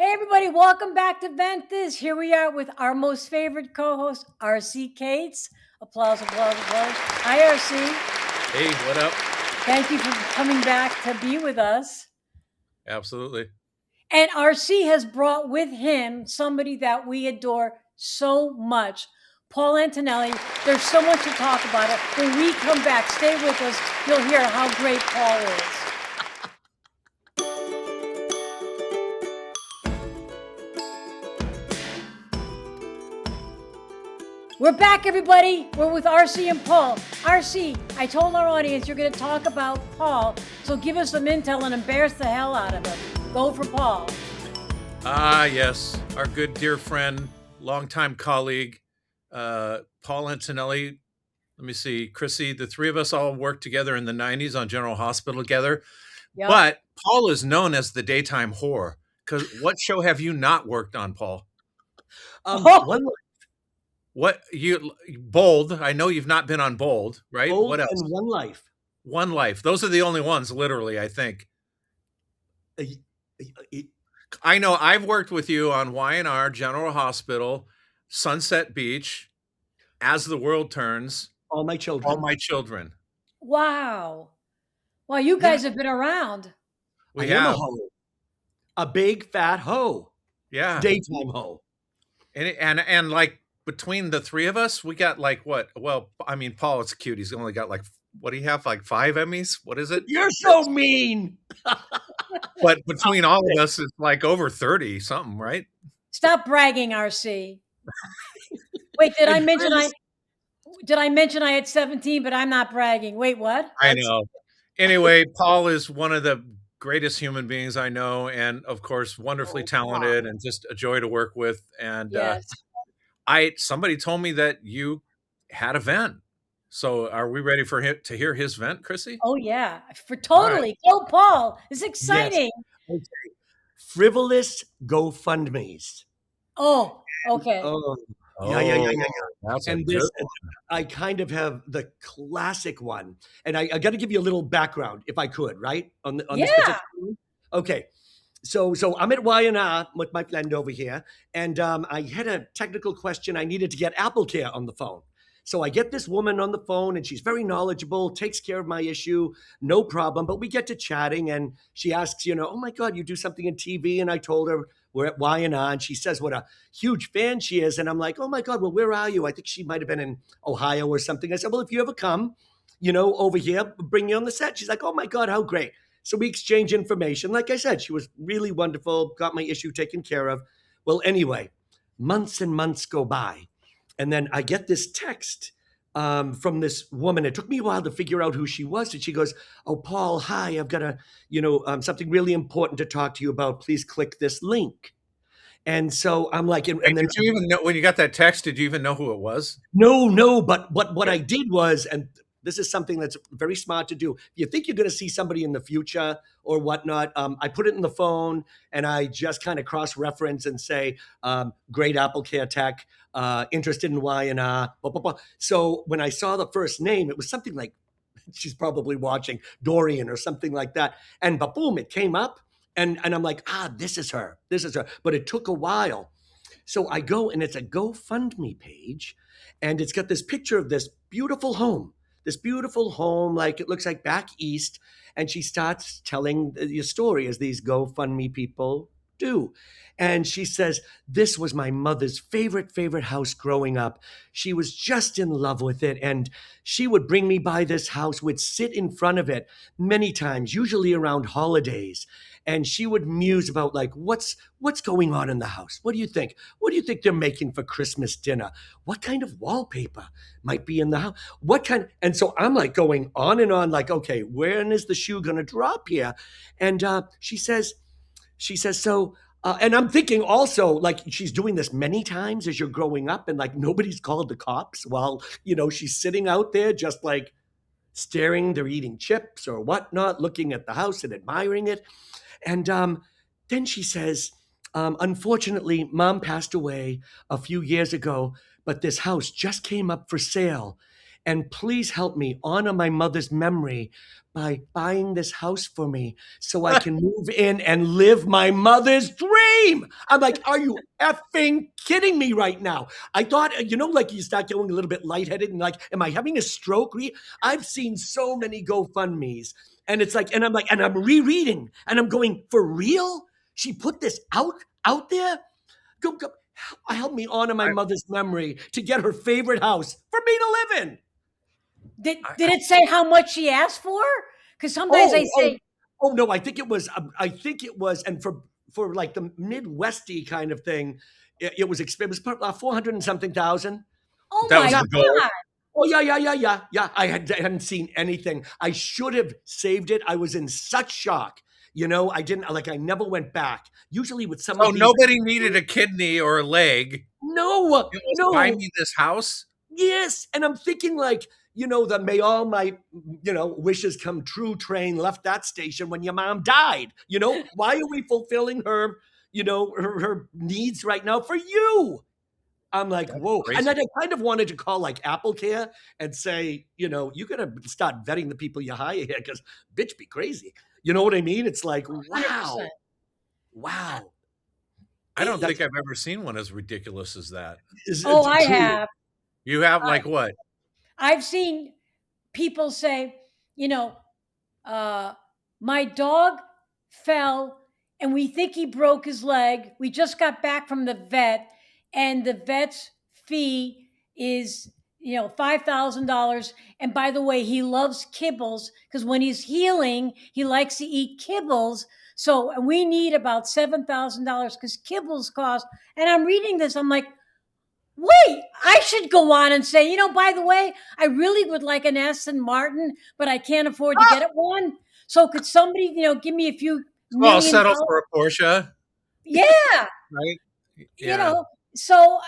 Hey, everybody, welcome back to Ventthis. Here we are with our most favorite co-host, RC Cates. Applause, applause, applause. Hi, RC. Hey, what up? Thank you for coming back to be with us. Absolutely. And RC has brought with him somebody that we adore so much, Paul Antonelli. There's so much to talk about it. When we come back, stay with us. You'll hear how great Paul is. We're back, everybody. We're with RC and Paul. RC, I told our audience you're going to talk about Paul, so give us some intel and embarrass the hell out of him. Go for Paul. Yes, our good dear friend, longtime colleague, Paul Antonelli. Let me see, Chrissy, the three of us all worked together in the 90s on General Hospital together. Yep. But Paul is known as the daytime whore. Because what show have you not worked on, Paul? What you Bold? I know you've not been on Bold, right? Bold what else? And One Life. One Life. Those are the only ones, literally. I think. I know I've worked with you on Y&R, General Hospital, Sunset Beach, As the World Turns, All My Children. All My Children. Wow. Well, you guys have been around. We have. A big fat hoe. Yeah. Daytime hoe. And like between the three of us, we got like what? Well, I mean, Paul, it's cute. He's only got like, what do you have? Like 5 Emmys? What is it? You're so mean. But between all of us, it's like over 30 something, right? Stop bragging, RC. Wait, did I mention I had 17, but I'm not bragging. Wait, what? I know. Anyway, Paul is one of the greatest human beings I know, and of course, wonderfully talented and just a joy to work with. And yes. Somebody told me that you had a vent. So are we ready for him to hear his vent, Chrissy? Oh, yeah. For totally. Right. Go, Paul. It's exciting. Yes. Okay. Frivolous GoFundMes. Oh, okay. Yeah. That's and this, I kind of have the classic one. And I got to give you a little background, if I could, right? On this particular one. Okay. So I'm at Y&R with my friend over here. And I had a technical question. I needed to get AppleCare on the phone. So I get this woman on the phone and she's very knowledgeable, takes care of my issue, no problem. But we get to chatting and she asks, oh my God, you do something in TV. And I told her we're at Y&R and she says what a huge fan she is. And I'm like, oh my God, well, where are you? I think she might've been in Ohio or something. I said, well, if you ever come, over here, bring me on the set. She's like, oh my God, how great. So we exchange information. Like I said, she was really wonderful, got my issue taken care of. Well, anyway, months and months go by. And then I get this text from this woman. It took me a while to figure out who she was. And she goes, oh, Paul, hi, I've got something really important to talk to you about. Please click this link. And so I'm like, and then did you even know when you got that text? Did you even know who it was? No. But what I did was, and this is something that's very smart to do. If you think you're going to see somebody in the future or whatnot, I put it in the phone and I just kind of cross-reference and say, great AppleCare tech, interested in Y&R, blah, blah, blah. So when I saw the first name, it was something like, she's probably watching Dorian or something like that. And boom, it came up and I'm like, this is her. But it took a while. So I go and it's a GoFundMe page and it's got this picture of this beautiful home, like it looks like back east. And she starts telling the story as these GoFundMe people do. And she says, this was my mother's favorite house growing up. She was just in love with it. And she would bring me by this house, would sit in front of it many times, usually around holidays. And she would muse about like, what's going on in the house? What do you think? What do you think they're making for Christmas dinner? What kind of wallpaper might be in the house? And so I'm like going on and on like, okay, when is the shoe going to drop here? And she says, so, and I'm thinking also like she's doing this many times as you're growing up and like nobody's called the cops while, she's sitting out there just like staring, they're eating chips or whatnot, looking at the house and admiring it. And then she says, unfortunately, Mom passed away a few years ago, but this house just came up for sale. And please help me honor my mother's memory by buying this house for me so I can move in and live my mother's dream. I'm like, are you effing kidding me right now? I thought, like you start going a little bit lightheaded and like, am I having a stroke? I've seen so many GoFundMes, and it's like, and I'm rereading and I'm going, for real? She put this out there? Go, help me honor my mother's memory to get her favorite house for me to live in. Did it say how much she asked for? Because sometimes they say, oh no, I think it was, and for like the Midwesty kind of thing, it was expensive. It was 400 and something thousand. oh That my was the goal. God. Oh yeah. I hadn't seen anything. I should have saved it. I was in such shock. I never went back. Usually with some of these, nobody needed a kidney or a leg. no, Buy me this house. Yes, and I'm thinking like, the may all my, wishes come true train left that station when your mom died. Why are we fulfilling her, her needs right now for you? I'm like, That's whoa. crazy. And then I kind of wanted to call like Apple Care and say, you got to start vetting the people you hire here because bitch be crazy. You know what I mean? It's like, wow. 100%. Wow. I don't think I've ever seen one as ridiculous as that. Oh, I have. You have like what? I've seen people say, my dog fell and we think he broke his leg. We just got back from the vet, and the vet's fee is, $5,000. And by the way, he loves kibbles because when he's healing, he likes to eat kibbles. So we need about $7,000 because kibbles cost. And I'm reading this, I'm like, wait, I should go on and say, by the way, I really would like an Aston Martin, but I can't afford to get it one. So could somebody, give me a few Well, I'll million settle dollars? for a Porsche, Yeah. right? So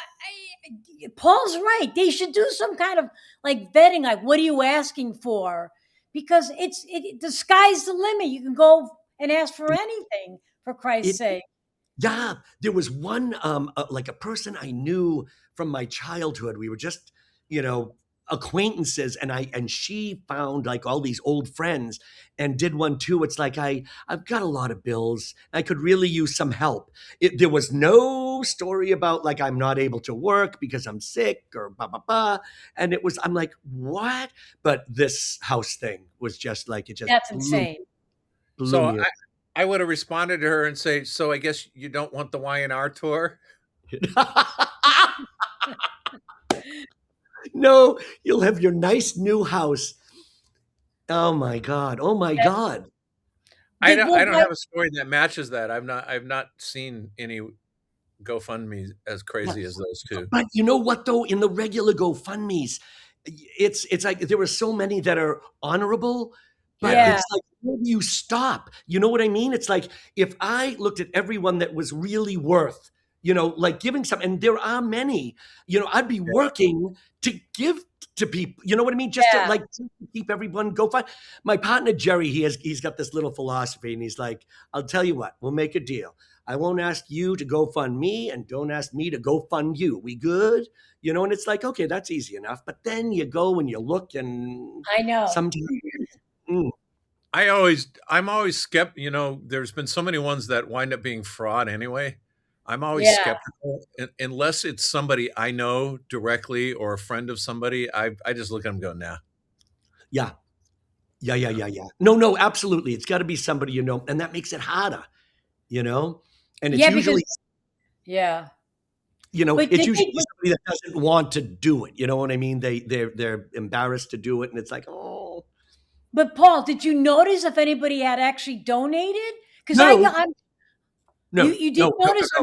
Paul's right. They should do some kind of like vetting, like what are you asking for? Because the sky's the limit. You can go and ask for anything, for Christ's sake. Yeah, there was one, like a person I knew from my childhood. We were just, acquaintances, and she found like all these old friends and did one too. It's like I've got a lot of bills. I could really use some help. There was no story about like I'm not able to work because I'm sick or blah blah blah. And I'm like, what? But this house thing was just like it just That's insane. blew me I would have responded to her and say, so I guess you don't want the Y&R tour? No, you'll have your nice new house. Oh my God. Oh my God. I don't have a story that matches that. I've not seen any GoFundMe as crazy as those two. But you know what though? In the regular GoFundMes, it's like there are so many that are honorable, but it's like where do you stop? You know what I mean? It's like if I looked at everyone that was really worth, like giving some, and there are many, I'd be working to give to people. You know what I mean? Just to keep everyone go find. My partner Jerry, he's got this little philosophy, and he's like, I'll tell you what, we'll make a deal. I won't ask you to go fund me, and don't ask me to go fund you. We good? And it's like, okay, that's easy enough. But then you go and you look, and I know sometimes. I'm always skeptical. There's been so many ones that wind up being fraud anyway. I'm always skeptical unless it's somebody I know directly or a friend of somebody. I just look at them and go, nah. Yeah. No, absolutely. It's got to be somebody and that makes it harder, and it's usually it's usually somebody that doesn't want to do it. You know what I mean? They're embarrassed to do it, and it's like, oh. But Paul, did you notice if anybody had actually donated? Because No, you did notice, or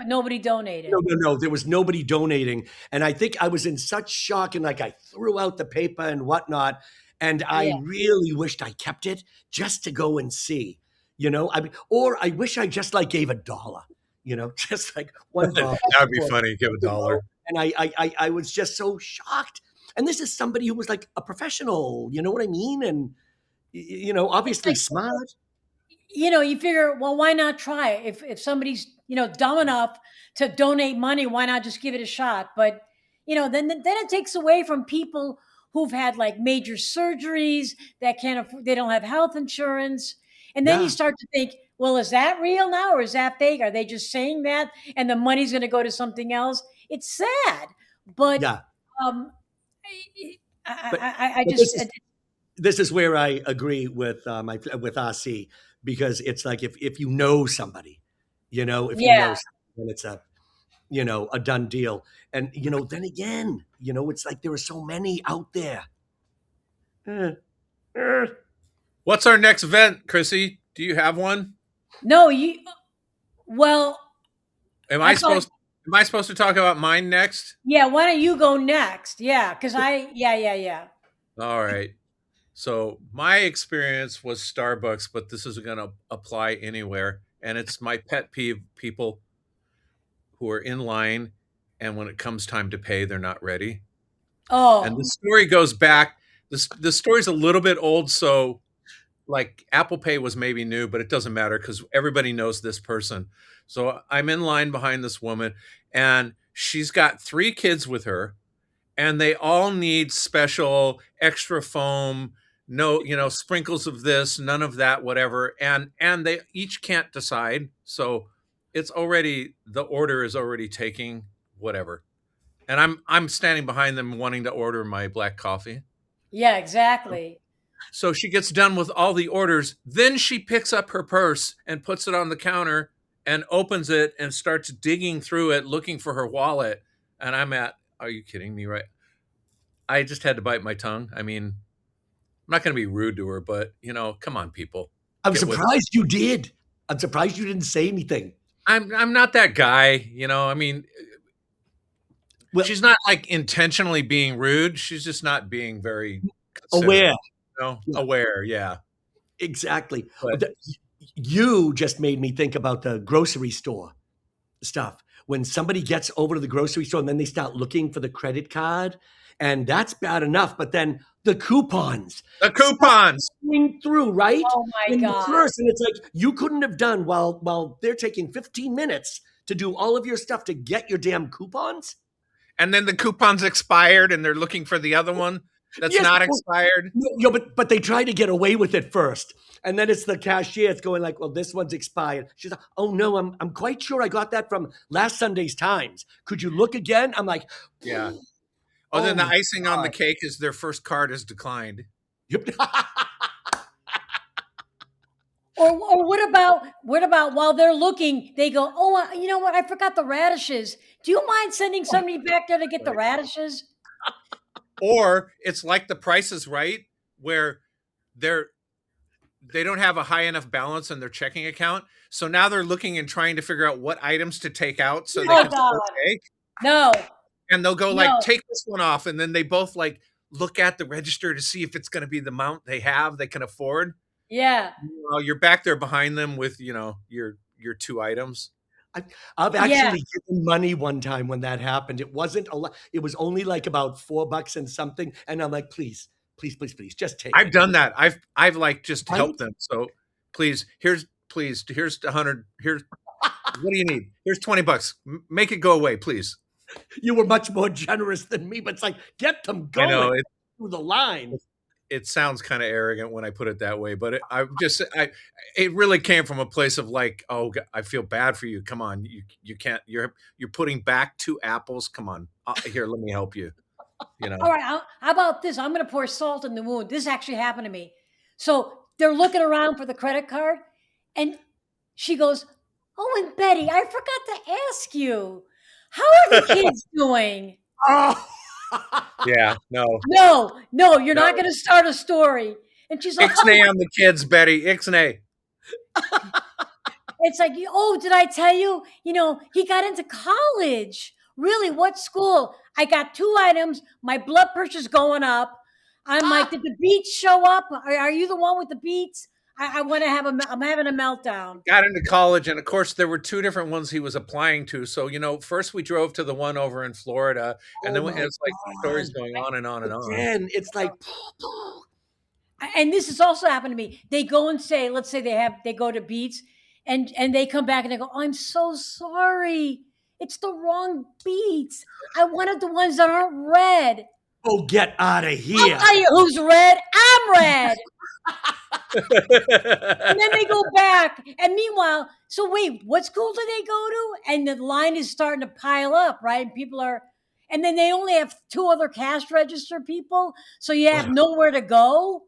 nobody donated? No. There was nobody donating, and I think I was in such shock, and like I threw out the paper and whatnot, and I really wished I kept it just to go and see, or I wish I just like gave $1, just like $1. That would be funny. Give $1. And I was just so shocked. And this is somebody who was like a professional, you know what I mean? And obviously smart. You figure, well, why not try it? If somebody's, dumb enough to donate money, why not just give it a shot? But, then it takes away from people who've had like major surgeries that can't afford, they don't have health insurance. And then you start to think, well, is that real now or is that fake? Are they just saying that and the money's going to go to something else? It's sad, but Yeah. um, But, I but just this is where I agree with with RC, because it's like if you know somebody, you know, if you know yeah. somebody, then it's a, you know, a done deal. And you know, then again, you know, it's like there are so many out there. Eh, eh. What's our next event, Chrissy? Do you have one? No, you. Well, Am I I thought. supposed am I supposed to talk about mine next? Yeah, why don't you go next? Yeah, because yeah. All right. So my experience was Starbucks, but this is going to apply anywhere. And it's my pet peeve, people who are in line and when it comes time to pay, they're not ready. And the Oh, story goes back. The story's a little bit old, so like Apple Pay was maybe new, but it doesn't matter because everybody knows this person. So I'm in line behind this woman, and she's got 3 kids with her, and they all need special extra foam, no, sprinkles of this, none of that, whatever. And they each can't decide. So the order is already taking whatever. And I'm standing behind them wanting to order my black coffee. yeah, exactly. So she gets done with all the orders. Then she picks up her purse and puts it on the counter and opens it and starts digging through it, looking for her wallet. And are you kidding me? Right. I just had to bite my tongue. I mean, I'm not going to be rude to her, but come on, people. I'm Get with it. surprised you did. I'm surprised you didn't say anything. I'm not that guy, I mean, Well, she's not like intentionally being rude. She's just not being very aware. considerate, Yeah, aware. Yeah. exactly. But You just made me think about the grocery store stuff. When somebody gets over to the grocery store and then they start looking for the credit card, and that's bad enough. But then the coupons the start coupons. going through, right? Oh my In the God. first, and it's like you couldn't have done while they're taking 15 minutes to do all of your stuff to get your damn coupons. And then the coupon's expired and they're looking for the other one that's Yes, not well, expired. but they try to get away with it first. And then it's the cashier. It's going like, well, this one's expired. She's like, oh no, I'm quite sure I got that from last Sunday's Times. Could you look again? I'm like, Yeah. oh Then the my icing on the God. cake is their first card is declined. Or what about while they're looking, they go, oh, you know what? I forgot the radishes. Do you mind sending somebody back there to get the radishes? Or it's like the Price is Right, where they don't have a high enough balance in their checking account. So now they're looking and trying to figure out what items to take out so they Oh can God, still take. no, And they'll go like, no, take this one off. And then they both like look at the register to see if it's going to be the amount they can afford. yeah, You're back there behind them with, your 2 items. I've yeah, actually given money one time when that happened. It wasn't a lot. It was only like about $4 and something. And I'm like, please, just take I've it. done that. I've like just Right? helped them. So please, here's 100. Here's what do you need? Here's $20. Make it go away, please. You were much more generous than me, but it's like, get them I know going through the line. it sounds kind of arrogant when I put it that way, but it really came from a place of like, oh, I feel bad for you. Come on, you can't. You're putting back 2 apples. Come on, here, let me help you. All right, how about this? I'm going to pour salt in the wound. This actually happened to me. So they're looking around for the credit card, and she goes, "Oh, and Betty, I forgot to ask you, how are the kids doing?" Oh. Yeah, no. No, you're No. not going to start a story. And she's like, Ixnay on the kids, Betty. Ixnay. it's like, oh, did I tell you? He got into college. Really? What school? I got 2 items. My blood pressure's going up. I'm like, did the beats show up? Are you the one with the beats? I want to I'm having a meltdown. Got into college, and of course, there were 2 different ones he was applying to. So, first we drove to the one over in Florida, and then Oh my it's like stories God. going on and on and on. Again, it's like, And this has also happened to me. They go and say, let's say they go to Beats, and they come back and they go, oh, I'm so sorry. It's the wrong Beats. I wanted the ones that aren't red. Oh, get out of I'll here. tell you who's red. I'm red. And then they go back. And meanwhile, so wait, what school do they go to? And the line is starting to pile up, right? And people are, and then they only have 2 other cash register people. So you have nowhere to go.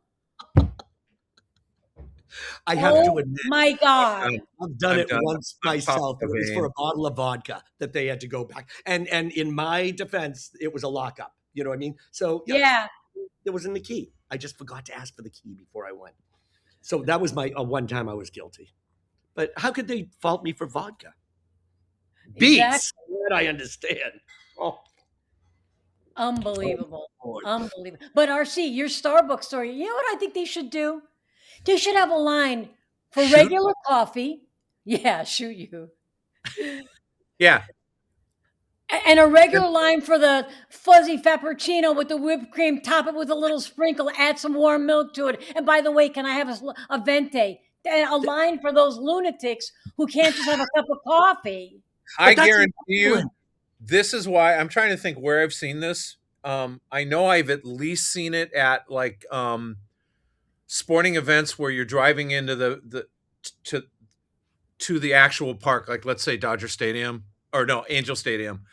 I have to admit, My God. I've done I'm it done. once I'm myself. top of It was the for game. a bottle of vodka that they had to go back. And in my defense, it was a lockup. You know what I mean? So Yeah. there wasn't the key. I just forgot to ask for the key before I went. So that was my one time I was guilty. But how could they fault me for vodka? Beets. That I understand. Oh, Unbelievable. Lord. Unbelievable. But RC, your Starbucks story, you know what I think they should do? They should have a line for Shoot. regular coffee. Yeah, shoot you. Yeah. And a regular line for the fuzzy frappuccino with the whipped cream, top it with a little sprinkle, add some warm milk to it. And by the way, can I have a venti? A line for those lunatics who can't just have a cup of coffee. I that's guarantee you, excellent. this is why I'm trying to think where I've seen this. I know I've at least seen it at like sporting events where you're driving into the to the actual park, like let's say Dodger Stadium or no, Angel Stadium.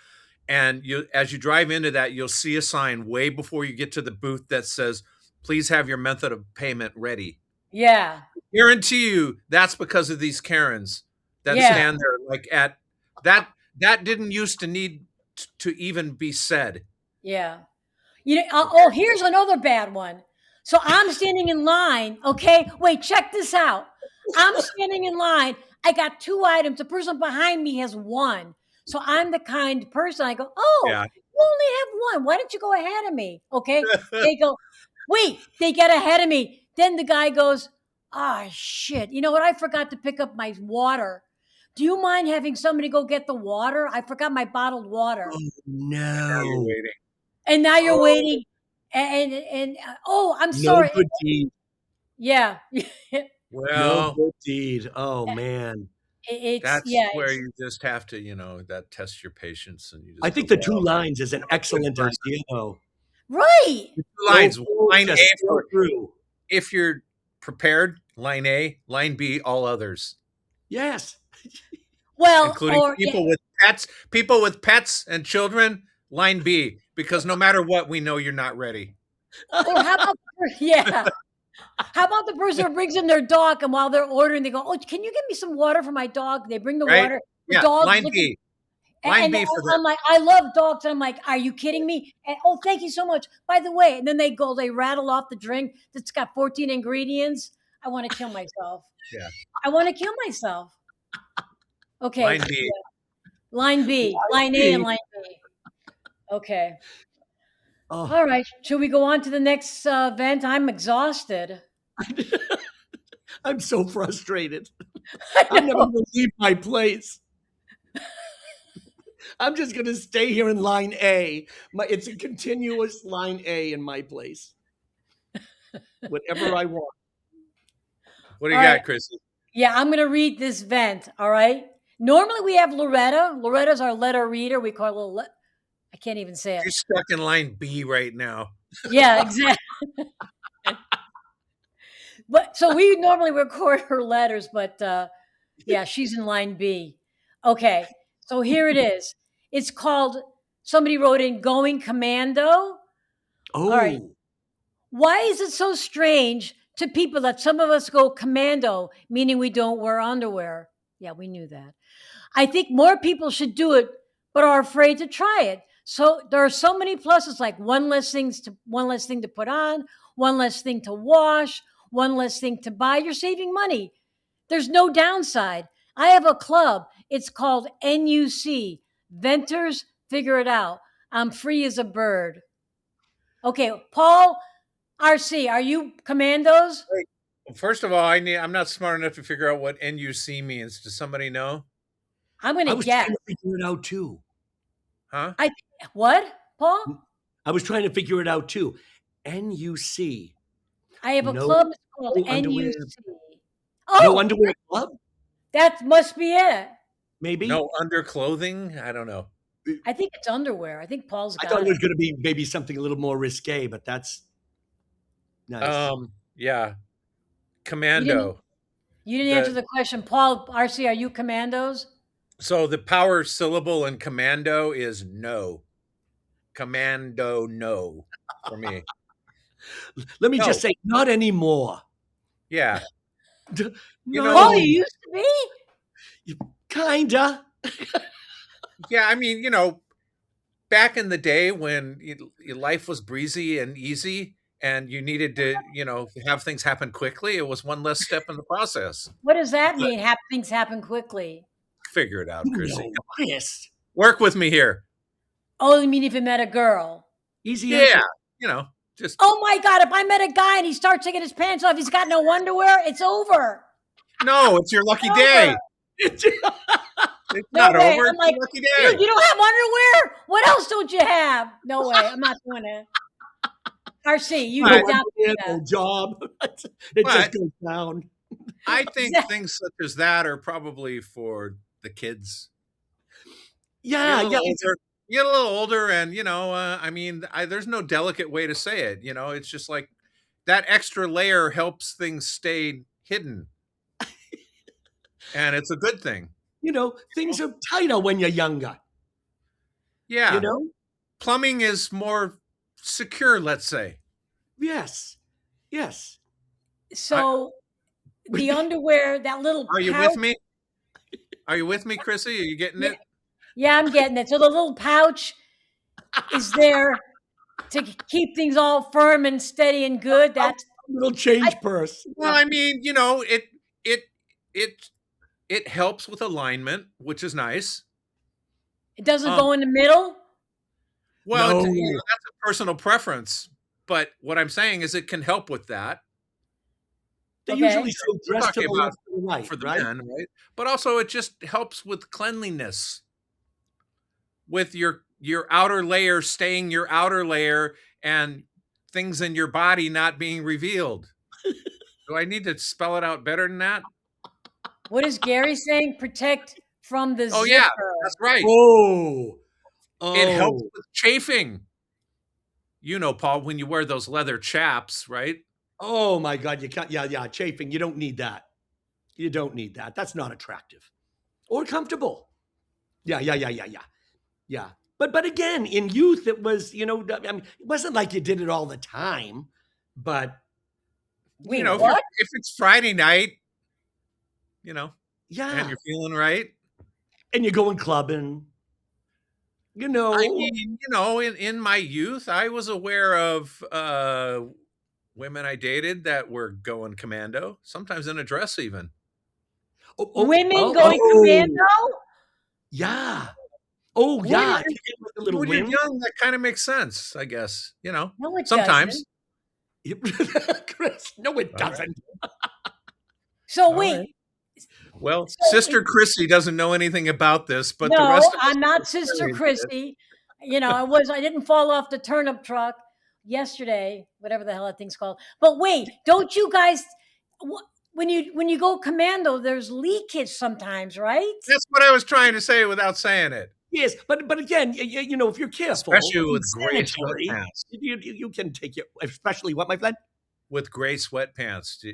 And you, as you drive into that, you'll see a sign way before you get to the booth that says, "Please have your method of payment ready." Yeah. Guarantee you, that's because of these Karens that Yeah. stand there like at that. That didn't used to need to even be said. Yeah. You know, oh, here's another bad one. So I'm standing in line. Okay. Wait, check this out. I'm standing in line. I got 2 items. The person behind me has 1. So I'm the kind person. I go, oh, Yeah. you only have 1. Why don't you go ahead of me? Okay. They go, wait, they get ahead of me. Then the guy goes, ah, shit. You know what? I forgot to pick up my water. Do you mind having somebody go get the water? I forgot my bottled water. Oh, Now you're no. waiting. And now you're waiting. And oh, I'm No sorry. good deed. Yeah. No Well, good deed. Oh, man. It's that's yeah. where you just have to, that test your patience, and you just. I think go, the 2 "Well, lines is an excellent person. idea, though. Right. two lines. Go Line just A go for through. if you're prepared. Line A, line B, all others, Yes. Well, including or people with pets, people with pets and children. Line B, because no matter what, we know you're not ready. or how about yeah. How about the person who brings in their dog and while they're ordering, they go, "Oh, can you get me some water for my dog?" They bring the Right? water. The Yeah, dog line looking, B. Line and B for I'm them. like, I love dogs. And I'm like, are you kidding me? And oh, thank you so much. By the way, and then they rattle off the drink that's got 14 ingredients. I want to kill myself. Yeah. I want to kill myself. Okay. Line B. Yeah. Line B, line A, and line B. Okay. Oh, All right. Should we go on to the next event? I'm exhausted. I'm so frustrated. I I'm never know. going to leave my place. I'm just going to stay here in line A. It's a continuous line A in my place. Whatever I want. What do you All got, right. Chrissy? Yeah, I'm going to read this vent. All right. Normally we have Loretta. Loretta's our letter reader. We call her little. I can't even say it. You're stuck in line B right now. Yeah, exactly. But so we normally record her letters, but yeah, she's in line B. Okay, so here it is. It's called. Somebody wrote in "Going Commando." Oh, right. Why is it so strange to people that some of us go commando, meaning we don't wear underwear? Yeah, we knew that. I think more people should do it, but are afraid to try it. So there are so many pluses, like one less thing to put on, one less thing to wash, one less thing to buy. You're saving money. There's no downside. I have a club. It's called NUC, Ventthis Figure It Out. I'm free as a bird. Okay, Paul, RC, are you commandos? First of all, I'm not smart enough to figure out what NUC means. Does somebody know? I'm going I to was guess. trying to figure it out too. Huh? What, Paul? I was trying to figure it out too. NUC. I have a No- club called no underwear. NUC. No Oh, underwear club? that must be it. Maybe? No underclothing? I don't know. I think it's underwear. I think Paul's I got thought it it. was going to be maybe something a little more risque, but that's nice. Yeah. You didn't. Commando. You didn't answer The the question, Paul. RC, are you commandos? So the power syllable in commando is no. Commando, no, for me. Let me just No. say, not anymore. Yeah. D- You No, Paul, know, you used to be. kinda. yeah, I mean, back in the day when life was breezy and easy and you needed to, have things happen quickly, it was one less step in the process. What does that But mean? Things happen quickly. figure it out, You Chrissy. know this. Work with me here. Oh, you mean if you met a girl? Easy Yeah. answer. Just Oh my God! If I met a guy and he starts taking his pants off, he's got no underwear. It's over. no, it's your lucky It's day. over. It's No not way. over. I'm It's like, your lucky dude, day. you don't have underwear? What else don't you have? No way. I'm not doing it. RC, you Right. go down. No job. It just But goes down. I think things such as that are probably for the kids. Yeah, yeah. You get a little older, and I mean, there's no delicate way to say it. It's just like that extra layer helps things stay hidden, and it's a good thing. Things are tighter when you're younger. Yeah, You know? plumbing is more secure. Let's say. Yes. Yes. So the underwear, that little Are you pouch. with me? Are you with me, Chrissy? Are you getting it? Yeah, I'm getting it. So the little pouch is there to keep things all firm and steady and good. That's Little change purse. Well, I mean, it helps with alignment, which is nice. it doesn't Um, go in the middle. Well, No. that's a personal preference, but what I'm saying is it can help with that. They're Okay. usually so We're dressed to talking the about left and the right, for the right? men, right? But also it just helps with cleanliness, with your outer layer staying your outer layer and things in your body not being revealed. Do I need to spell it out better than that? What is Gary saying? Protect from the Oh zipper. yeah, that's right. Oh. It helps Oh. with chafing. Paul, when you wear those leather chaps, right? Oh my God. You can't. Yeah. Chafing. You don't need that. You don't need that. That's not attractive or comfortable. Yeah. Yeah. But again, in youth, it was, I mean, it wasn't like you did it all the time, but Wait, If what? if it's Friday night, and yeah. you're feeling right. And you're going clubbing, I mean, in my youth, I was aware of women I dated that were going commando, sometimes in a dress even. Women going commando? Yeah. Oh, When yeah. is If you get like a little When you're win. young, that kind of makes sense, I guess. No, it Sometimes. doesn't. Chris, no, it All right. doesn't. So All wait. right. Well, So Sister Chrissy doesn't know anything about this, but the no, rest of us I'm not are Sister experienced it. Christy. I didn't fall off the turnip truck yesterday, whatever the hell that thing's called. But wait, don't you guys when you go commando, there's leakage sometimes, right? That's what I was trying to say without saying it. Yes, but again, if you're careful, Especially with it's gray sanitary, sweatpants. you can take it. Especially what, my friend? With gray sweatpants,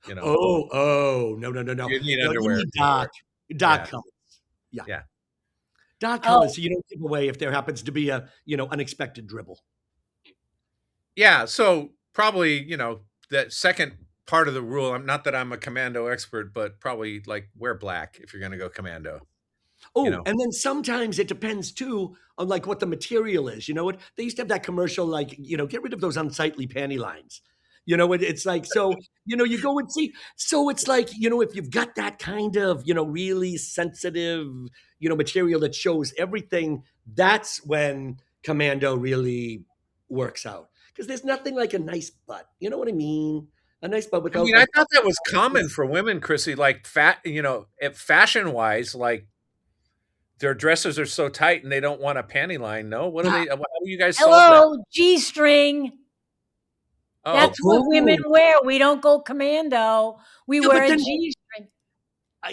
Oh, no. You need No, underwear. you need dark Yeah. colors. Yeah. Yeah. Dark Oh. colors, so you don't give away if there happens to be a unexpected dribble. Yeah, so probably, that second part of the rule, I'm not that I'm a commando expert, but probably like wear black if you're going to go commando. Oh, know. and then sometimes it depends too on like what the material is. You know what? They used to have that commercial, like, get rid of those unsightly panty lines. It's like, so, you go and see. So it's like, if you've got that kind of, really sensitive, material that shows everything, that's when commando really works out. Because there's nothing like a nice butt. You know what I mean? A nice butt I without. mean, I thought that was common for women, Chrissy, like fashion wise, like their dresses are so tight and they don't want a panty line. No, how do you guys solve that? Hello, G-string. Oh, That's what women wear. We don't go commando. We Yeah, wear but a then- G-string.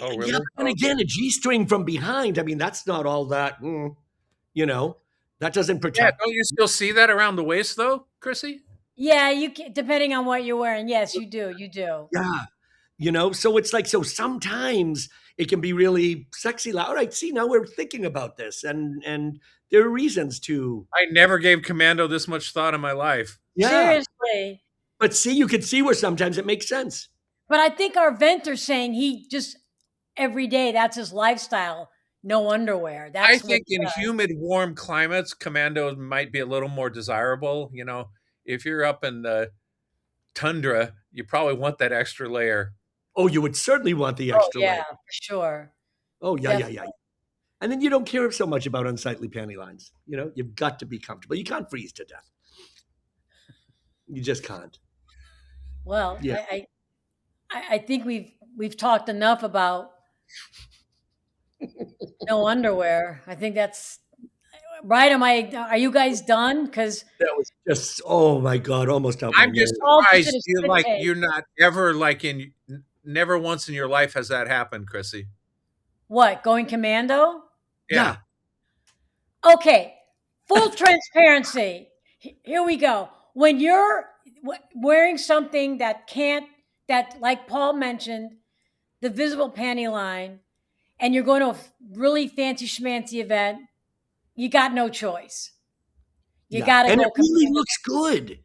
Oh, really? Yeah, and again, a G string from behind. I mean, that's not all that. You know, that doesn't Yeah, protect. don't you still see that around the waist though, Chrissy? Yeah, you can, depending on what you're wearing. Yes, you do. You do. Yeah. So it's like, so sometimes it can be really sexy. Like, all right, see, now we're thinking about this, and there are reasons to, I never gave Commando this much thought in my life. yeah. Seriously. But see, you can see where sometimes it makes sense. But I think our Ventthis saying he just every day, that's his lifestyle. No underwear. I That's what think he in does. humid, warm climates, Commando might be a little more desirable. You know, if you're up in the tundra, you probably want that extra layer. Oh, you would certainly want the Oh extra yeah, layer. for sure. Oh, yeah, yeah, yeah. Definitely. And then you don't care so much about unsightly panty lines. You know, you've got to be comfortable. You can't freeze to death. You just can't. Well, Yeah. I think we've talked enough about no underwear. I think that's right. Are you guys done? Because That was just, oh my God, almost out my I'm just nose. all just surprised in a you spit like take. you're not ever like in never once in your life has that happened, Chrissy. What, going commando? Yeah. Okay, full transparency. Here we go. When you're wearing something that like Paul mentioned, the visible panty line, and you're going to a really fancy schmancy event, you got no choice. You Yeah. got to And it go really commando. looks good.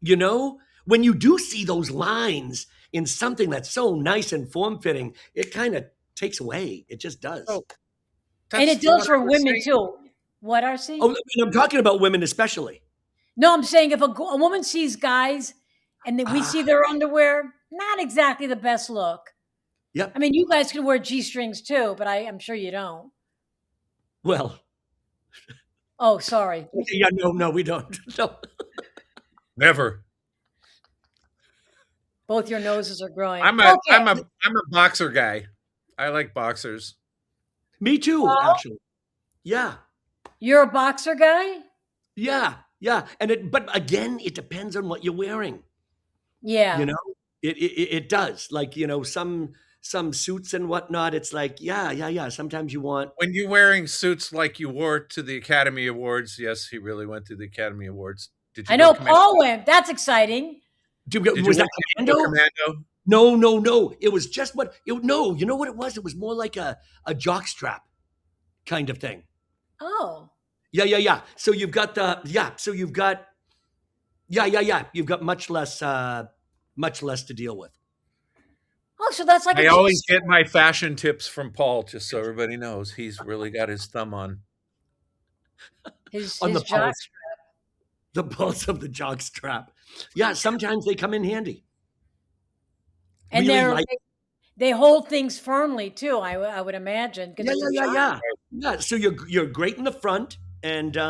You know, when you do see those lines in something that's so nice and form fitting, it kind of takes away. It just does. Oh, And that's it does what for I was women saying. too. What, RC? Oh, and I'm talking about women especially. No, I'm saying if a woman sees guys and then we see their underwear, not exactly the best look. Yep. I mean, you guys could wear G strings too, but I'm sure you don't. Well, Oh, sorry. yeah, no, we don't. No. Never. Both your noses are growing. I'm Okay. a boxer guy. I like boxers. Me too, Paul, actually. Yeah. you're a boxer guy? Yeah. Yeah. But again, it depends on what you're wearing. Yeah. You know, it does. Like, some suits and whatnot. It's like, yeah. Sometimes you want. When you're wearing suits like you wore to the Academy Awards, yes, he really went to the Academy Awards. Did you I go know Commando? Paul went. That's exciting. Did Was you that go Commando? Commando? No. It was just no, you know what it was? It was more like a jock strap kind of thing. Oh. Yeah. So you've got so you've got, you've got much less to deal with. Oh, so that's like I a always G-string. get my fashion tips from Paul, just so everybody knows. He's really got his thumb on. His On the jock. pulse. The pulse of the jock strap. Yeah, sometimes they come in handy. And Really they hold things firmly too, I would imagine. Because it's a jock. Yeah. So you're great in the front, and you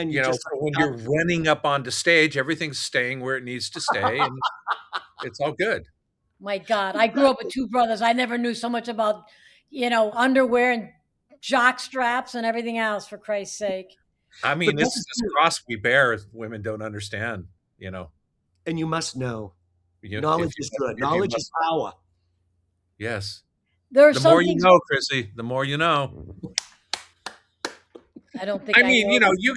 You know, just so when you're running up onto stage, everything's staying where it needs to stay, and it's all good. My God, I grew up with two brothers. I never knew so much about, underwear and jock straps and everything else, for Christ's sake. I mean, But this that's is this true. cross we bear. Women don't understand. And you must know. If Knowledge you is must good. give, you Knowledge must. is power. Yes. There are The some more you things know, Chrissy, the more you know. I don't think I mean, know. you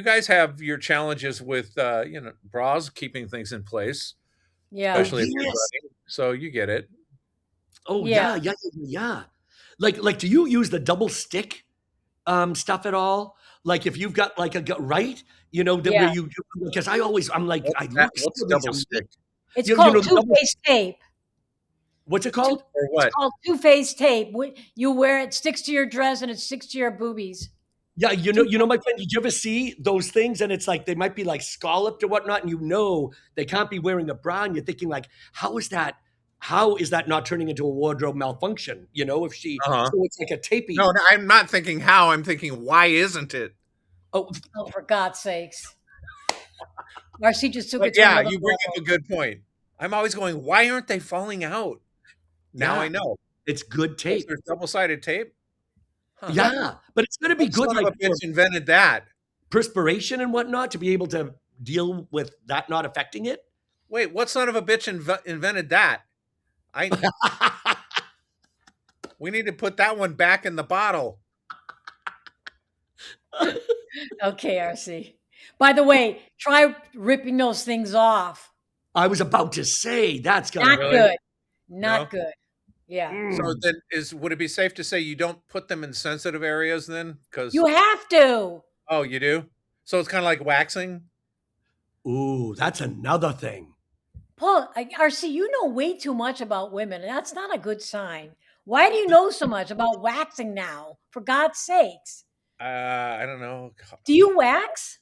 guys have your challenges with, bras keeping things in place, Yeah. especially if you're Yes. running. So you get it. Oh Yeah. yeah. Like, do you use the double stick stuff at all? Like, if you've got like right, where Yeah. you, because I'm like, I look What's for these double stick It's You called know the double, two-faced tape. what's it called? or It's what? called two-faced tape. You wear it, sticks to your dress, and it sticks to your boobies. Yeah, my friend, did you ever see those things? And it's like they might be like scalloped or whatnot, and they can't be wearing a bra, and you're thinking like, how is that not turning into a wardrobe malfunction? If she, Uh-huh. so it's like a tapey. No, I'm not thinking how. I'm thinking why isn't it? Oh, Oh, for God's sakes. RC just took But it to yeah, another you bring level. up a good point. I'm always going, why aren't they falling out? Now Yeah. I know. it's good tape. There's double-sided tape. Huh. Yeah, but it's going to be What good, son of like a for bitch invented that? perspiration and whatnot, to be able to deal with that not affecting it. Wait, what son of a bitch invented that? We need to put that one back in the bottle. Okay, RC. By the way, try ripping those things off. I was about to say that's gonna Not hurt. Really? good. Not No? good. Yeah. So Mm. then would it be safe to say you don't put them in sensitive areas then? Because You have to. oh, you do? So it's kind of like waxing? Ooh, that's another thing. Paul, RC, you know way too much about women, and that's not a good sign. Why do you know so much about waxing now? For God's sakes. I don't know. Do you wax?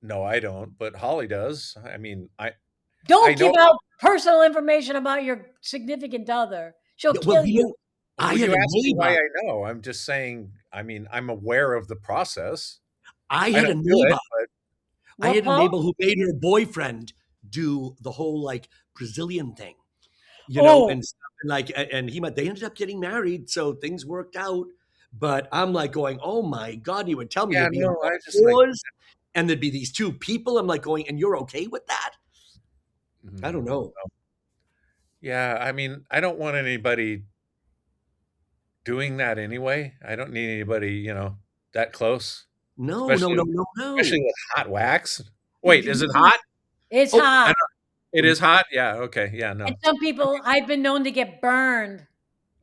No, I don't, but Holly does. I mean, I Don't know give out personal information about your significant other. She'll Yeah, well, kill you you. know, I well, had you a asked me why neighbor. I know. I'm just saying, I mean, I'm aware of the process. I I had a don't do neighbor. it, but I What, had a Paul? neighbor who made her boyfriend do the whole like Brazilian thing, Oh. and stuff. And like, and they ended up getting married, so things worked out. But I'm like going, oh my God, he would tell me yeah, there'd be no, I just like wars and there'd be these two people. I'm like going, and you're okay with that? I don't know. Yeah, I mean, I don't want anybody doing that anyway. I don't need anybody, that close, No, no, especially no, no, especially no. with hot wax. Wait, is it You- hot? It's Oh, I hot. don't It is hot? Yeah, okay. Yeah, no. And some people, I've been known to get burned.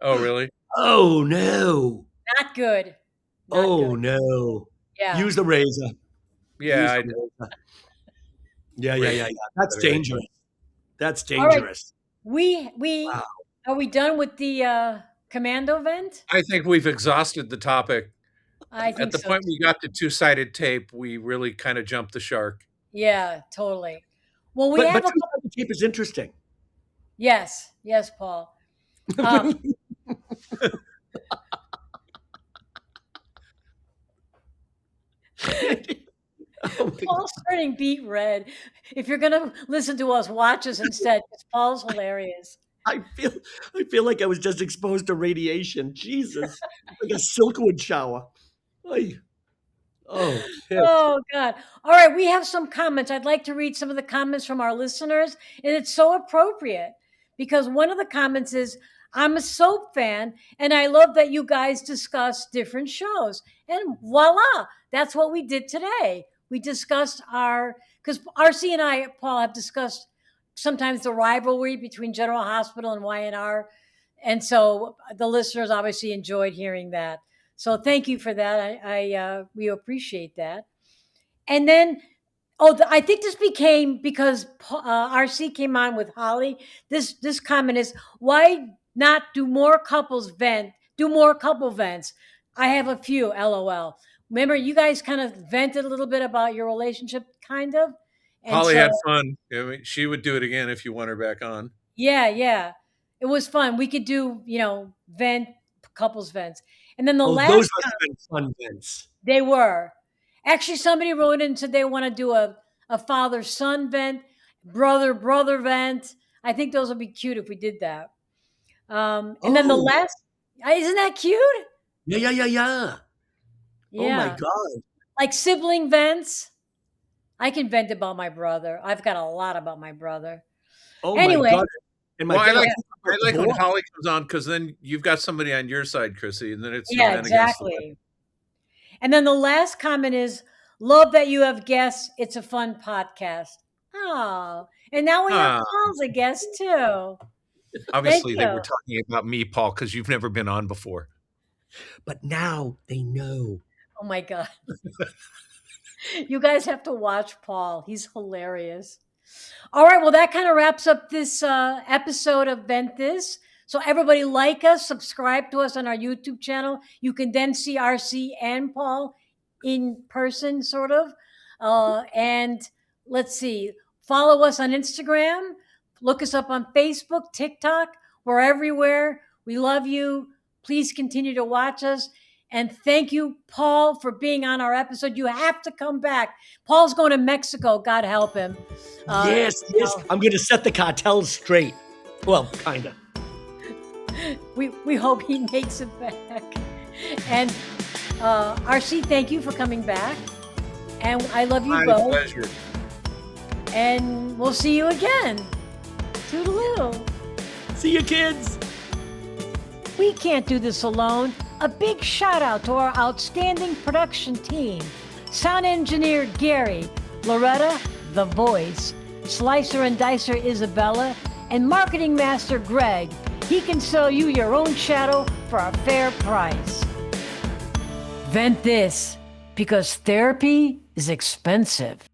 Oh, really? oh no. Not good. Not Oh good. no. Yeah. Use the razor. Yeah, Use the razor. Yeah. That's Better way. dangerous. That's All right. dangerous. We Wow. are we done with the Commando vent? I think we've exhausted the topic. I At think the so. point we got to two-sided tape, we really kind of jumped the shark. Yeah, totally. Well, we But have a two-sided tape is interesting. yes, Paul. Um, Oh my God. Paul's turning beet red. If you're gonna listen to us, watch us instead, because Paul's hilarious. I feel like I was just exposed to radiation. Jesus. Like a silkwood shower. Ay. Oh, shit. Oh God. All right, we have some comments. I'd like to read some of the comments from our listeners, and it's so appropriate because one of the comments is, I'm a soap fan and I love that you guys discuss different shows. And voila, that's what we did today. We discussed because RC and I, Paul, have discussed sometimes the rivalry between General Hospital and YNR. And so the listeners obviously enjoyed hearing that. So thank you for that. We appreciate that. And then, I think this became because RC came on with Holly. This comment is, why not do more couples vent? Do more couple vents. I have a few. LOL. Remember, you guys kind of vented a little bit about your relationship, kind of. And Holly so, had fun. I mean, she would do it again if you want her back on. yeah, it was fun. We could do, couples vents. And then the Oh, last those must have been fun events. They were. Actually, somebody wrote in and said they want to do a father-son vent, brother vent. I think those would be cute if we did that. And then the Oh. last, isn't that cute? Yeah. Yeah. Oh my God. Like sibling vents. I can vent about my brother. I've got a lot about my brother. Oh Anyway. my God. And my Well, I God, like when Holly comes on because then you've got somebody on your side, Chrissy, and then it's Yeah, against the wall. exactly. And then the last comment is, love that you have guests. It's a fun podcast. Oh, and now we have Paul's a guest too. Obviously, they you. were talking about me, Paul, because you've never been on before. But now they know. Oh my God. You guys have to watch Paul. He's hilarious. All right. Well, that kind of wraps up this episode of Ventthis. So everybody like us, subscribe to us on our YouTube channel. You can then see RC and Paul in person, sort of. And let's see, follow us on Instagram. Look us up on Facebook, TikTok. We're everywhere. We love you. Please continue to watch us. And thank you, Paul, for being on our episode. You have to come back. Paul's going to Mexico. God help him. Yes. I'm going to set the cartels straight. Well, kind of. We hope he makes it back. And RC, thank you for coming back. And I love you My both. pleasure. And we'll see you again. Toodaloo. See you, kids. We can't do this alone. A big shout out to our outstanding production team. Sound engineer Gary, Loretta, the voice, slicer and dicer Isabella, and marketing master Greg. He can sell you your own shadow for a fair price. Ventthis, because therapy is expensive.